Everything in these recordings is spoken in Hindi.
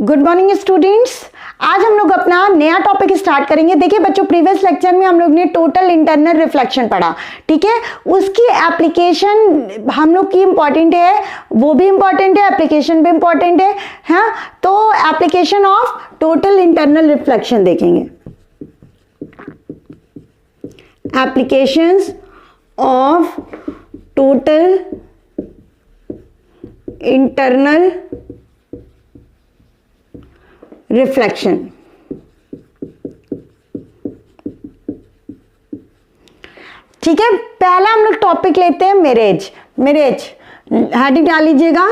Good morning students. आज हम लोग अपना नया टॉपिक स्टार्ट करेंगे। देखिए बच्चों, प्रीवियस लेक्चर में हम लोग ने टोटल इंटरनल रिफ्लेक्शन पढ़ा, ठीक है। उसकी एप्लीकेशन हम लोग की इंपॉर्टेंट है, वो भी इंपॉर्टेंट है, एप्लीकेशन भी इंपॉर्टेंट है, हाँ। तो application of total internal reflection देखेंगे। Applications of total internal reflection. ठीक है, पहला हम लोग टॉपिक लेते हैं मिरेज। मिरेज हेडिंग डाल लीजिएगा।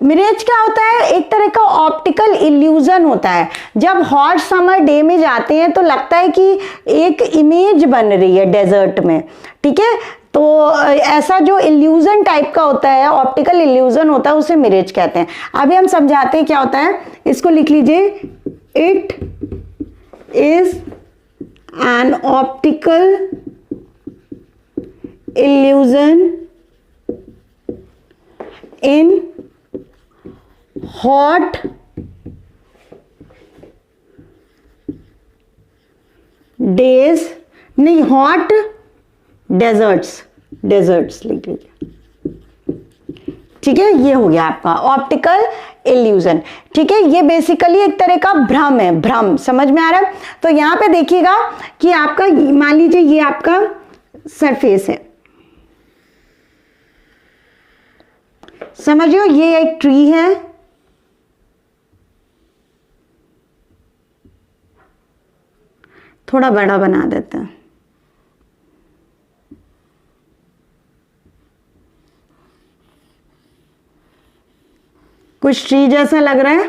मिरेज क्या होता है? एक तरह का ऑप्टिकल इल्यूजन होता है। जब हॉट समर डे में जाते हैं तो लगता है कि एक इमेज बन रही है डेजर्ट में, ठीक है। तो ऐसा जो इल्यूजन टाइप का होता है, ऑप्टिकल इल्यूजन होता है, उसे मिरेज कहते हैं। अभी हम समझाते हैं क्या होता है। इसको लिख लीजिए, it is an optical illusion in hot days, नहीं हॉट डेजर्ट्स, डेजर्ट्स लिख लीजिए, ठीक है। ये हो गया आपका ऑप्टिकल इल्यूजन, ठीक है। ये बेसिकली एक तरह का भ्रम है, भ्रम, समझ में आ रहा है। तो यहां पे देखिएगा कि आपका, मान लीजिए ये आपका सरफेस है, समझियो ये एक ट्री है, थोड़ा बड़ा बना देते हैं। कुछ ट्री जैसा लग रहा है,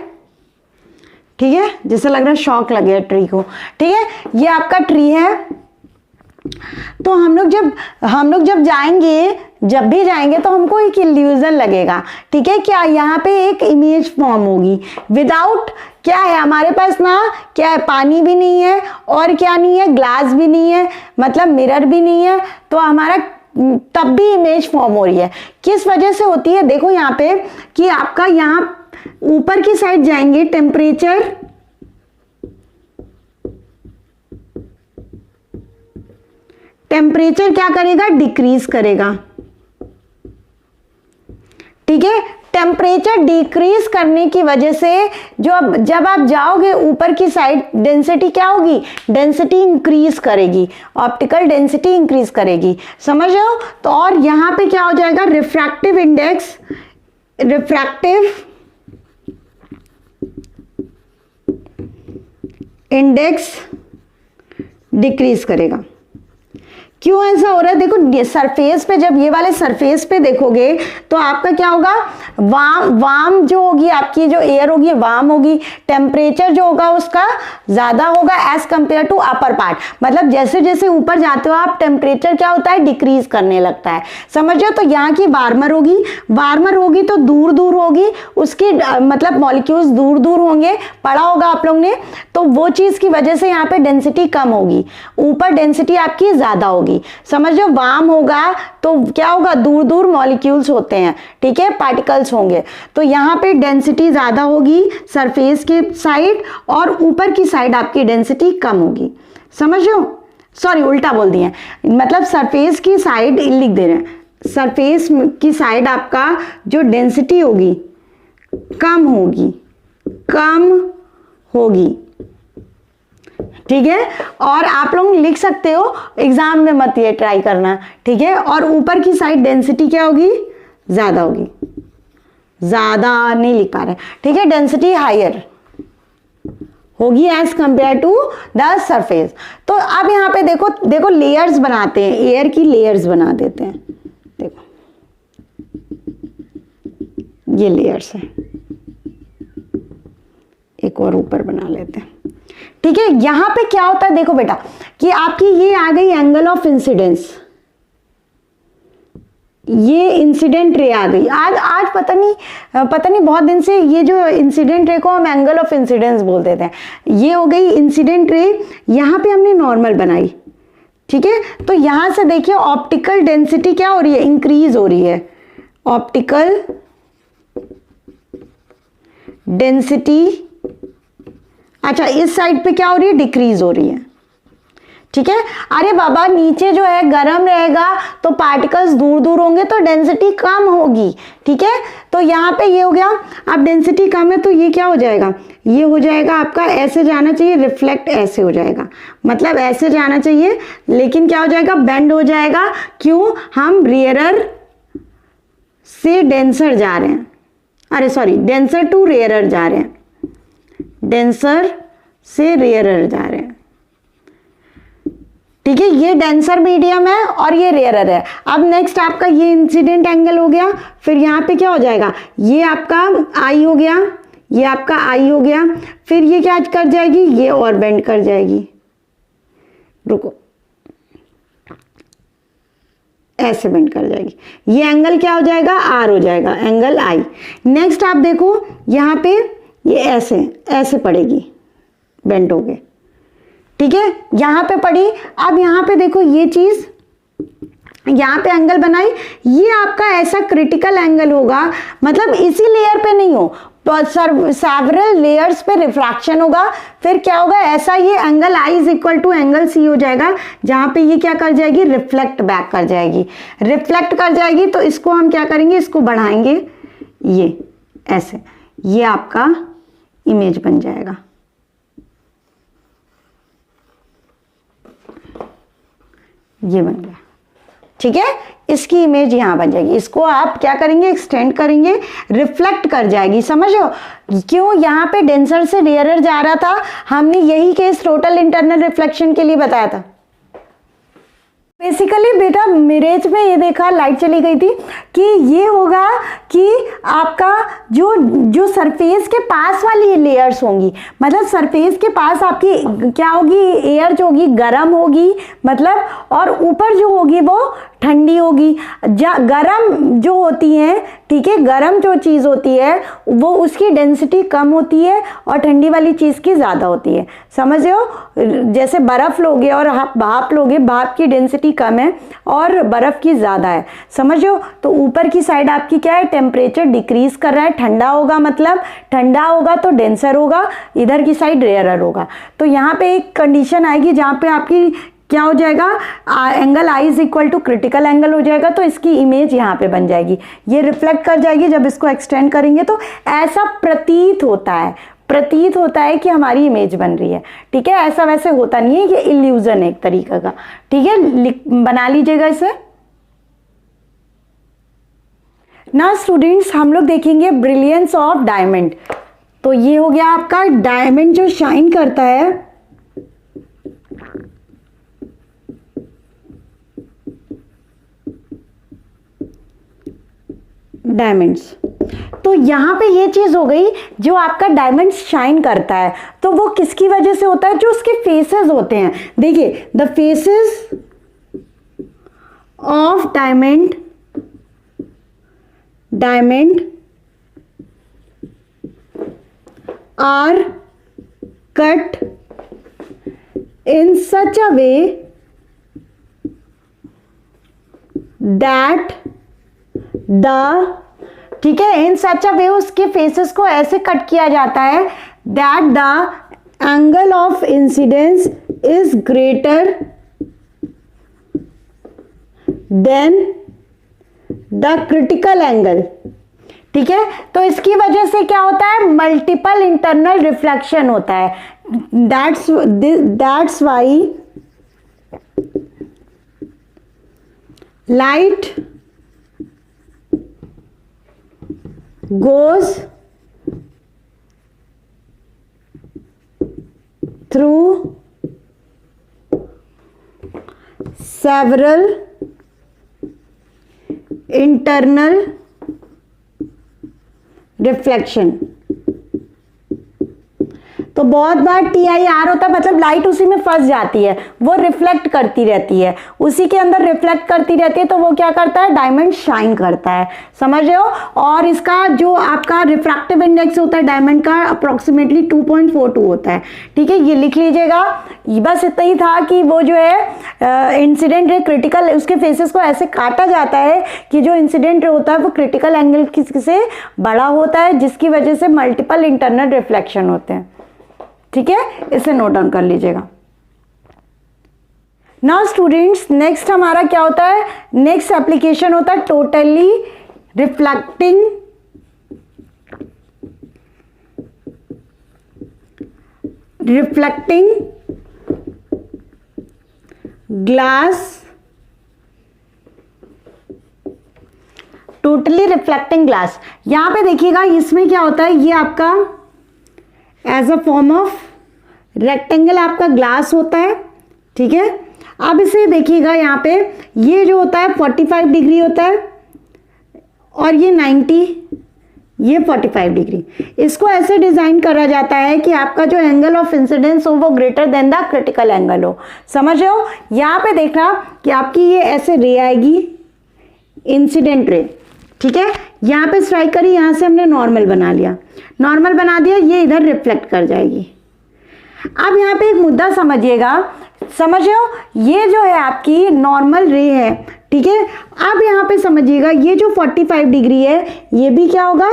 ठीक है, जैसे लग रहा है शॉक लग गया ट्री को, ठीक है। ये आपका ट्री है। तो हम लोग जब जाएंगे, जब भी जाएंगे तो हमको एक इल्यूजन लगेगा, ठीक है। क्या यहाँ पे एक इमेज फॉर्म होगी विदाउट, क्या है हमारे पास ना, क्या है, पानी भी नहीं है और क्या नहीं है, ग्लास भी नहीं है, मतलब मिरर भी नहीं है। तो हमारा तब भी इमेज फॉर्म हो रही है। किस वजह से होती है? देखो यहाँ पे कि आपका यहाँ ऊपर की साइड जाएंगे, टेम्परेचर क्या करेगा? डिक्रीज करेगा, ठीक है। टेम्परेचर डिक्रीज करने की वजह से जब आप जाओगे ऊपर की साइड, डेंसिटी क्या होगी? डेंसिटी इंक्रीज करेगी, ऑप्टिकल डेंसिटी इंक्रीज करेगी, समझ रहे हो। तो और यहां पे क्या हो जाएगा? रिफ्रैक्टिव इंडेक्स डिक्रीज करेगा। क्यों ऐसा हो रहा है? देखो सरफेस पे, जब ये वाले सरफेस पे देखोगे तो आपका क्या होगा? वार्म जो होगी, आपकी जो एयर होगी वार्म होगी। टेम्परेचर जो होगा उसका ज्यादा होगा as compare to upper part. मतलब जैसे जैसे ऊपर जाते हो आप, टेम्परेचर क्या होता है? डिक्रीज करने लगता है, समझो। तो यहाँ की वार्मर होगी तो दूर दूर होगी, उसकी मतलब मॉलिक्यूल्स दूर दूर होंगे, पढ़ा होगा आप लोग ने। तो वो चीज की वजह से यहाँ पे डेंसिटी कम होगी, ऊपर डेंसिटी आपकी ज्यादा होगी, समझो। वार्म होगा तो क्या होगा? दूर दूर मॉलिक्यूल्स होते हैं, ठीक है, पार्टिकल्स होंगे। तो यहाँ पे डेंसिटी ज्यादा होगी सरफेस के साइड, और ऊपर की साइड आपकी डेंसिटी कम होगी, समझो। सॉरी, उल्टा बोल दिए, मतलब सरफेस की साइड लिख दे रहे हैं। सरफेस की साइड आपका जो डेंसिटी होगी कम होगी, ठीक है। और आप लोग लिख सकते हो, एग्जाम में मत ये ट्राई करना, ठीक है। और ऊपर की साइड डेंसिटी क्या होगी? ज्यादा होगी, ज्यादा नहीं लिख पा रहे, ठीक है। डेंसिटी हायर होगी as compare to the surface. तो अब यहाँ पे देखो लेयर्स बनाते हैं, एयर की लेयर्स बना देते हैं। देखो ये लेयर्स है, एक और ऊपर बना लेते हैं, ठीक है। यहां पे क्या होता है? देखो बेटा कि आपकी ये आ गई एंगल ऑफ इंसिडेंस, ये इंसिडेंट रे आ गई। आज पता नहीं बहुत दिन से ये जो इंसिडेंट रे को हम एंगल ऑफ इंसिडेंस बोल देते हैं। ये हो गई इंसिडेंट रे, यहां पे हमने नॉर्मल बनाई, ठीक है। तो यहां से देखिए ऑप्टिकल डेंसिटी क्या हो रही है? इंक्रीज हो रही है। ऑप्टिकल डेंसिटी, अच्छा इस साइड पे क्या हो रही है, डिक्रीज हो रही है, ठीक है। अरे बाबा नीचे जो है गर्म रहेगा तो पार्टिकल्स दूर दूर होंगे तो डेंसिटी कम होगी, ठीक है। तो यहाँ पे ये हो गया, अब डेंसिटी कम है तो ये क्या हो जाएगा, ये हो जाएगा आपका ऐसे जाना चाहिए, रिफ्लेक्ट ऐसे हो जाएगा, मतलब ऐसे जाना चाहिए, लेकिन क्या हो जाएगा, बेंड हो जाएगा। क्यों, हम रेयरर से डेंसर जा रहे हैं, अरे सॉरी डेंसर टू रेयरर जा रहे हैं, डेंसर से रेयरर जा रहे हैं, ठीक है। ये डेंसर मीडियम है और ये रेयरर है। अब नेक्स्ट आपका ये इंसिडेंट एंगल हो गया, फिर यहाँ पे क्या हो जाएगा, ये आपका आई हो गया, ये आपका आई हो गया, फिर ये क्या कर जाएगी, ये और बेंड कर जाएगी, रुको ऐसे बेंड कर जाएगी, ये एंगल क्या हो जाएगा, आर हो जाएगा, एंगल आई। नेक्स्ट आप देखो यहाँ पे ये ऐसे ऐसे पड़ेगी, बेंड हो गए, ठीक है, यहां पे पड़ी। अब यहां पे देखो ये चीज, यहां पे एंगल बनाई, ये आपका ऐसा क्रिटिकल एंगल होगा, मतलब इसी लेयर पे नहीं हो, सेवरल लेयर्स पे रिफ्रैक्शन होगा, फिर क्या होगा, ऐसा ये angle I is equal to angle C हो जाएगा, जहां पे ये क्या कर जाएगी, रिफ्लेक्ट बैक कर जाएगी, रिफ्लेक्ट कर जाएगी। तो इसको हम क्या करेंगे, इसको बढ़ाएंगे, ये ऐसे, ये आपका इमेज बन जाएगा, ये बन गया, ठीक है। इसकी इमेज यहां बन जाएगी, इसको आप क्या करेंगे, एक्सटेंड करेंगे, रिफ्लेक्ट कर जाएगी, समझो। क्यों, यहां पे डेंसर से रेयरर जा रहा था, हमने यही केस टोटल इंटरनल रिफ्लेक्शन के लिए बताया था। बेसिकली बेटा मिरेज में ये देखा, लाइट चली गई थी, कि ये होगा कि आपका जो सरफेस के पास वाली लेयर्स होंगी, मतलब सरफेस के पास आपकी क्या होगी, एयर जो होगी गर्म होगी, मतलब, और ऊपर जो होगी वो ठंडी होगी। गर्म जो होती है, ठीक है, गर्म जो चीज़ होती है वो उसकी डेंसिटी कम होती है और ठंडी वाली चीज़ की ज़्यादा होती है, समझ रहे हो। जैसे बर्फ़ लोगे और भाप लोगे, भाप की डेंसिटी कम है और बर्फ़ की ज़्यादा है, समझ रहे हो। तो ऊपर की साइड आपकी क्या है, टेम्परेचर डिक्रीज कर रहा है, ठंडा होगा, मतलब ठंडा होगा तो डेंसर होगा, इधर की साइड रेयरर होगा। तो यहाँ पे एक कंडीशन आएगी जहाँ पे आपकी क्या हो जाएगा, angle I is equal to critical angle हो जाएगा, तो इसकी इमेज यहाँ पे बन जाएगी, ये रिफ्लेक्ट कर जाएगी। जब इसको एक्सटेंड करेंगे तो ऐसा प्रतीत होता है, प्रतीत होता है कि हमारी इमेज बन रही है, ठीक है। ऐसा वैसे होता नहीं है, ये इल्यूजन है एक तरीके का, ठीक है। बना लीजिएगा इसे। ना स्टूडेंट्स, हम लोग देखेंगे ब्रिलियंस ऑफ डायमंड। तो ये हो गया आपका डायमंड जो शाइन करता है, डायमंड्स। तो यहाँ पे ये चीज हो गई, जो आपका डायमंड शाइन करता है तो वो किसकी वजह से होता है, जो उसके फेसेस होते हैं। देखिए, the faces of diamond are cut in such a way that ठीक है, इन सच अ वे, उसके फेसेस को ऐसे कट किया जाता है that the angle of incidence is greater than the critical angle, ठीक है। तो इसकी वजह से क्या होता है, मल्टीपल इंटरनल रिफ्लेक्शन होता है। That's why light goes through several internal reflection। तो बहुत बार TIR होता है, मतलब लाइट उसी में फंस जाती है, वो रिफ्लेक्ट करती रहती है, उसी के अंदर रिफ्लेक्ट करती रहती है, तो वो क्या करता है, डायमंड शाइन करता है, समझ रहे हो। और इसका जो आपका रिफ्रैक्टिव इंडेक्स होता है डायमंड का अप्रोक्सीमेटली 2.42 होता है, ठीक है, ये लिख लीजिएगा। बस इतना ही था कि वो जो है इंसिडेंट रे क्रिटिकल, उसके फेसेस को ऐसे काटा जाता है कि जो इंसिडेंट रे होता है वो क्रिटिकल एंगल से बड़ा होता है, जिसकी वजह से मल्टीपल इंटरनल रिफ्लेक्शन होते हैं, ठीक है, इसे नोट डाउन कर लीजिएगा। नाउ स्टूडेंट्स, नेक्स्ट हमारा क्या होता है, नेक्स्ट एप्लीकेशन होता है totally reflecting glass, totally reflecting glass. यहां पे देखिएगा इसमें क्या होता है, ये आपका as a form of rectangle आपका ग्लास होता है, ठीक है। अब इसे देखिएगा, यहाँ पे ये जो होता है 45 डिग्री होता है और ये 90, ये 45 डिग्री। इसको ऐसे डिजाइन करा जाता है कि आपका जो एंगल ऑफ इंसिडेंस हो वो greater than the critical angle हो, समझ रहे हो। यहाँ पे देखना कि आपकी ये ऐसे रे आएगी, इंसिडेंट रे, ठीक है, यहाँ पे स्ट्राइक करी, यहाँ से हमने नॉर्मल बना लिया, नॉर्मल बना दिया, ये इधर रिफ्लेक्ट कर जाएगी। अब यहाँ पे एक मुद्दा समझिएगा, समझ रहे हो, ये जो है आपकी नॉर्मल रे है, ठीक है। अब यहाँ पे समझिएगा, ये जो 45 डिग्री है ये भी क्या होगा,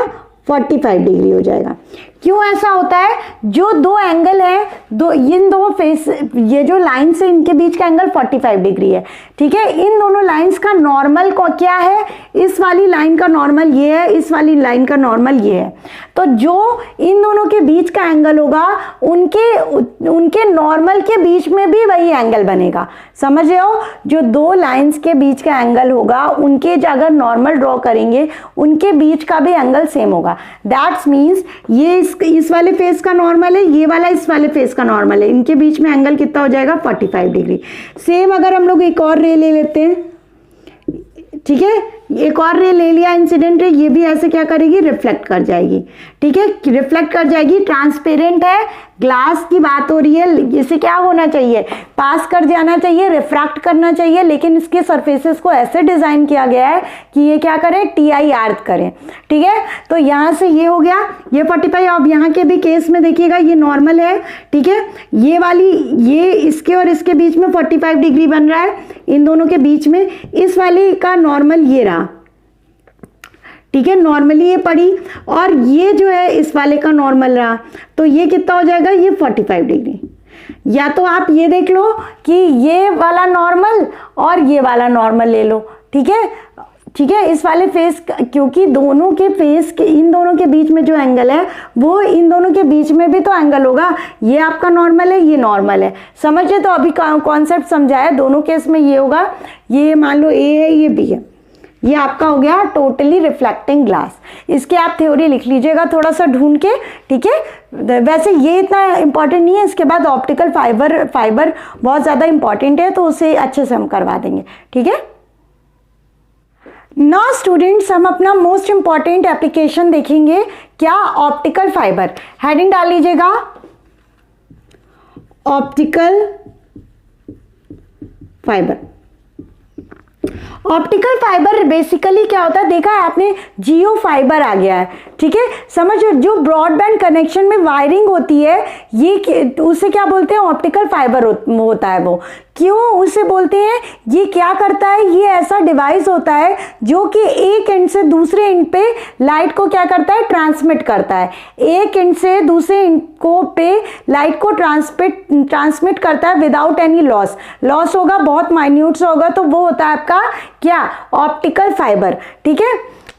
45 डिग्री हो जाएगा। क्यों ऐसा होता है, जो दो एंगल है, इन दो फेस, ये जो लाइन्स है इनके बीच का एंगल 45 डिग्री है, ठीक है। इन दोनों लाइन्स का नॉर्मल को क्या है, इस वाली लाइन का नॉर्मल ये है, इस वाली लाइन का नॉर्मल ये है, तो जो इन दोनों के बीच का एंगल होगा उनके नॉर्मल के बीच में भी वही एंगल बनेगा, समझ रहे हो। जो दो लाइन्स के बीच का एंगल होगा उनके अगर नॉर्मल ड्रॉ करेंगे उनके बीच का भी एंगल सेम होगा। दैट्स मीन्स ये इस वाले फेस का नॉर्मल है, ये वाला इस वाले फेस का नॉर्मल है, इनके बीच में एंगल कितना हो जाएगा, 45 डिग्री। सेम अगर हम लोग एक और रे ले लेते हैं, ठीक है, एक और रे ले लिया इंसिडेंट रे, ये भी ऐसे क्या करेगी, रिफ्लेक्ट कर जाएगी, ठीक है, रिफ्लेक्ट कर जाएगी। ट्रांसपेरेंट है, ग्लास की बात हो रही है, इसे क्या होना चाहिए, पास कर जाना चाहिए, रिफ्रैक्ट करना चाहिए, लेकिन इसके सरफेसेस को ऐसे डिजाइन किया गया है कि ये क्या करें, TIR करें, ठीक है। तो यहाँ से ये हो गया, ये 45। अब यहाँ के भी केस में देखिएगा, ये नॉर्मल है, ठीक है, ये वाली, ये इसके और इसके बीच में 45 डिग्री बन रहा है, इन दोनों के बीच में, इस वाली का नॉर्मल ये रहा, ठीक है, नॉर्मली ये पड़ी, और ये जो है इस वाले का नॉर्मल रहा, तो ये कितना हो जाएगा, ये 45 डिग्री। या तो आप ये देख लो कि ये वाला नॉर्मल और ये वाला नॉर्मल ले लो, ठीक है, ठीक है, इस वाले फेस, क्योंकि दोनों के फेस के, इन दोनों के बीच में जो एंगल है वो इन दोनों के बीच में भी तो एंगल होगा, ये आपका नॉर्मल है, ये नॉर्मल है, समझे। तो अभी कॉन्सेप्ट समझाया, दोनों केस में ये होगा, ये मान लो A है, ये B है, ये आपका हो गया टोटली रिफ्लेक्टिंग ग्लास। इसके आप थ्योरी लिख लीजिएगा थोड़ा सा ढूंढ के, ठीक है। वैसे ये इतना इंपॉर्टेंट नहीं है, इसके बाद ऑप्टिकल फाइबर बहुत ज़्यादा इंपॉर्टेंट है, तो उसे अच्छे से हम करवा देंगे, ठीक है। नाउ स्टूडेंट्स, हम अपना मोस्ट इंपॉर्टेंट एप्लीकेशन देखेंगे, क्या, ऑप्टिकल फाइबर। हेडिंग डाल लीजिएगा, optical fibre. Optical fibre basically क्या होता है, देखा है आपने, जियो फाइबर आ गया है, ठीक है, समझो, जो ब्रॉडबैंड कनेक्शन में वायरिंग होती है, ये उसे क्या बोलते हैं, ऑप्टिकल फाइबर होता है वो। क्यों उसे बोलते हैं, ये क्या करता है, ये ऐसा डिवाइस होता है जो कि एक एंड से दूसरे एंड पे लाइट को क्या करता है, ट्रांसमिट करता है, एक एंड से दूसरे एंड को पे लाइट को ट्रांसमिट करता है विदाउट एनी लॉस होगा, बहुत माइन्यूट सा होगा, तो वो होता है आपका क्या, ऑप्टिकल फाइबर, ठीक है।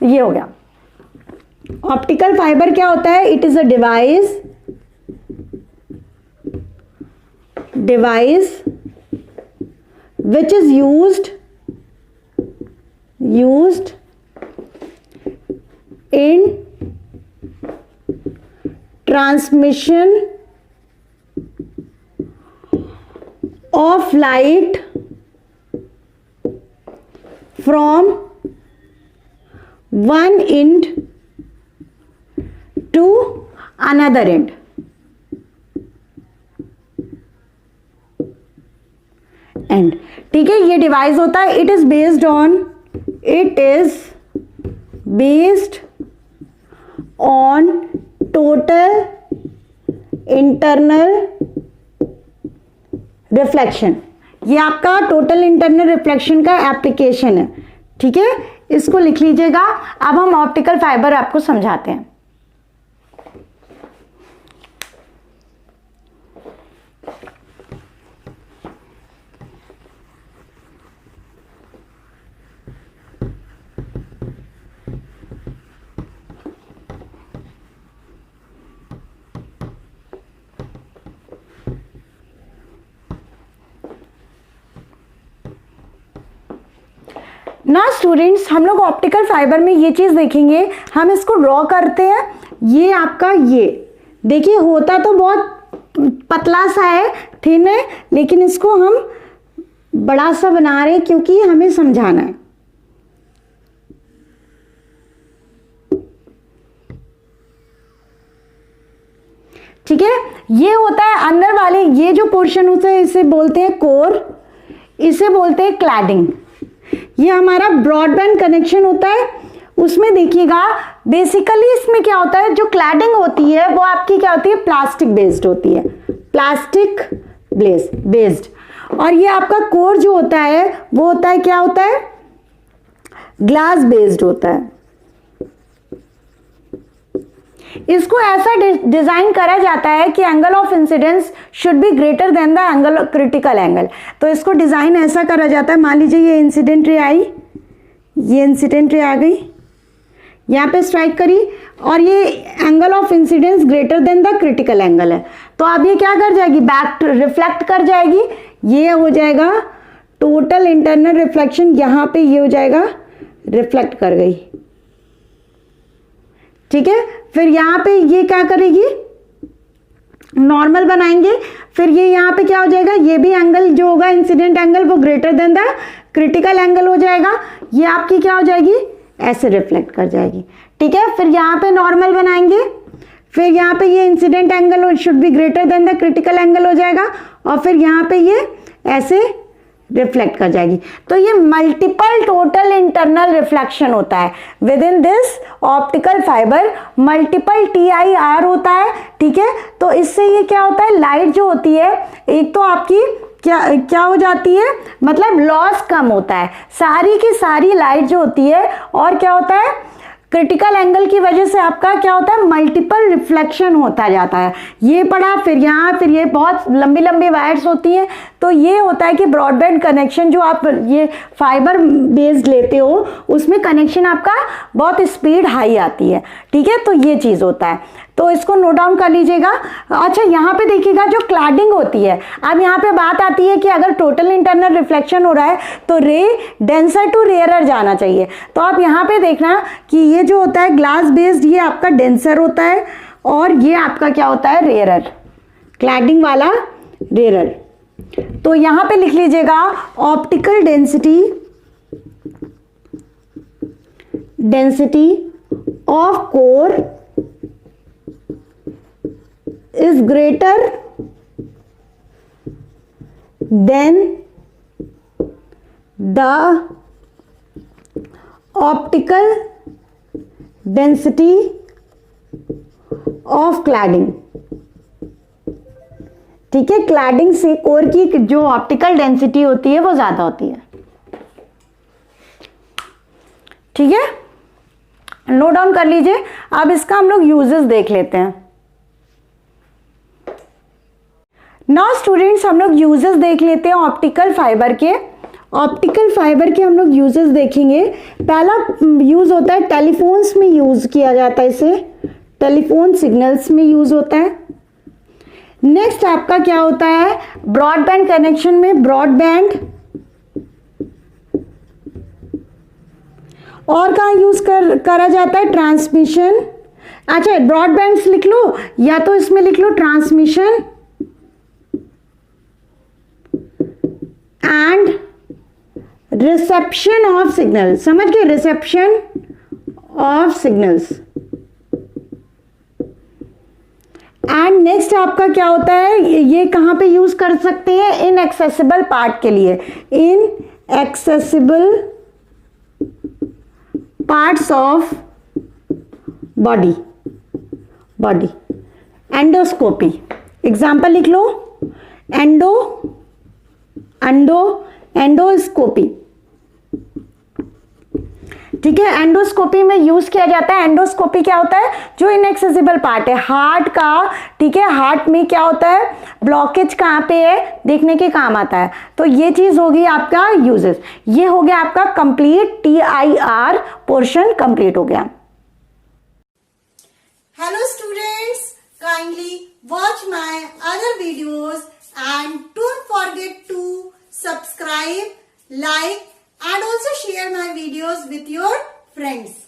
ये हो गया ऑप्टिकल फाइबर। क्या होता है, it is a device which is used in transmission of light from one end to another end, and. ठीक है, ये डिवाइस होता है, it is based on total internal reflection. ये आपका टोटल इंटरनल रिफ्लेक्शन का एप्लीकेशन है। ठीक है, इसको लिख लीजिएगा। अब हम ऑप्टिकल फाइबर आपको समझाते हैं। ना स्टूडेंट्स, हम लोग ऑप्टिकल फाइबर में ये चीज देखेंगे, हम इसको ड्रॉ करते हैं। ये आपका, ये देखिए होता तो बहुत पतला सा है, थिन है, लेकिन इसको हम बड़ा सा बना रहे हैं क्योंकि हमें समझाना है। ठीक है, ये होता है अंदर वाले, ये जो पोर्शन होता है इसे बोलते हैं कोर, इसे बोलते हैं क्लैडिंग। ये हमारा ब्रॉडबैंड कनेक्शन होता है। उसमें देखिएगा बेसिकली इसमें क्या होता है, जो क्लैडिंग होती है वो आपकी क्या होती है, प्लास्टिक बेस्ड होती है, प्लास्टिक बेस्ड। और ये आपका कोर जो होता है वो होता है, क्या होता है, ग्लास बेस्ड होता है। इसको ऐसा डिजाइन करा जाता है कि angle of incidence should be greater than the angle critical angle. तो इसको डिजाइन ऐसा करा जाता है, मान लीजिए ये इंसिडेंट रे आई, ये इंसिडेंट रे आ गई, यहाँ पे स्ट्राइक करी, और ये angle of incidence greater than the critical angle है, तो अब ये क्या कर जाएगी, बैक रिफ्लेक्ट कर जाएगी। ये हो जाएगा टोटल इंटरनल रिफ्लेक्शन, यहाँ पे ये हो जाएगा रिफ्लेक्ट कर गई। ठीक है, फिर यहाँ पे ये क्या करेगी, नॉर्मल बनाएंगे, फिर ये यहाँ पे क्या हो जाएगा, ये भी एंगल जो होगा इंसिडेंट एंगल वो greater than the critical angle हो जाएगा। ये आपकी क्या हो जाएगी, ऐसे रिफ्लेक्ट कर जाएगी। ठीक है, फिर यहाँ पे नॉर्मल बनाएंगे, फिर यहाँ पे ये incident angle should be greater than the critical angle हो जाएगा, और फिर यहाँ पे ये ऐसे रिफ्लेक्ट कर जाएगी। तो ये मल्टीपल टोटल इंटरनल रिफ्लेक्शन होता है with in this optical fibre, multiple TIR होता है। ठीक है, तो इससे ये क्या होता है, लाइट जो होती है एक तो आपकी क्या हो जाती है, मतलब लॉस कम होता है, सारी की सारी लाइट जो होती है, और क्या होता है, क्रिटिकल एंगल की वजह से आपका क्या होता है, मल्टीपल रिफ्लेक्शन होता जाता है। ये पड़ा, फिर यहाँ, फिर ये बहुत लंबी लंबी वायर्स होती हैं। तो ये होता है कि ब्रॉडबैंड कनेक्शन जो आप ये फाइबर बेस्ड लेते हो उसमें कनेक्शन आपका बहुत स्पीड हाई आती है। ठीक है, तो ये चीज़ होता है, तो इसको नोट डाउन कर लीजिएगा। अच्छा, यहाँ पे देखिएगा जो क्लैडिंग होती है, अब यहाँ पे बात आती है कि अगर टोटल इंटरनल रिफ्लेक्शन हो रहा है तो रे डेंसर टू रेयरर जाना चाहिए। तो आप यहाँ पे देखना कि ये जो होता है ग्लास बेस्ड, ये आपका डेंसर होता है, और ये आपका क्या होता है, रेयरर, क्लैडिंग वाला रेयरर। तो यहाँ पे लिख लीजिएगा optical density of core is greater than the optical density of cladding। ठीक है, क्लैडिंग से कोर की जो ऑप्टिकल डेंसिटी होती है वो ज्यादा होती है। ठीक है, नोट डाउन कर लीजिए। अब इसका हम लोग यूजेस देख लेते हैं। नाउ स्टूडेंट्स, हम लोग यूजेस देख लेते हैं ऑप्टिकल फाइबर के। ऑप्टिकल फाइबर के हम लोग यूजेस देखेंगे। पहला यूज होता है टेलीफोन्स में यूज किया जाता है, इसे टेलीफोन सिग्नल्स में यूज होता है। नेक्स्ट आपका क्या होता है, ब्रॉडबैंड कनेक्शन में, ब्रॉडबैंड, और कहाँ यूज करा जाता है, ट्रांसमिशन। अच्छा, ब्रॉडबैंड लिख लो, या तो इसमें लिख लो transmission and reception of signal. समझ गए, reception of signals and next आपका क्या होता है, ये कहाँ पे यूज कर सकते हैं, इनएक्सेसिबल पार्ट के लिए, inaccessible parts of body, body, endoscopy, example लिख लो, एंडोस्कोपी, ठीक है। एंडोस्कोपी में यूज किया जाता है, एंडोस्कोपी क्या होता है, जो इनएक्सेसिबल पार्ट है हार्ट का, ठीक है, हार्ट में क्या होता है, ब्लॉकेज कहाँ पे है देखने के काम आता है। तो ये चीज होगी आपका यूजेस। ये हो गया आपका कंप्लीट TIR पोर्शन कंप्लीट हो गया। Hello students, kindly watch my other videos and don't forget to subscribe, like and also share my videos with your friends.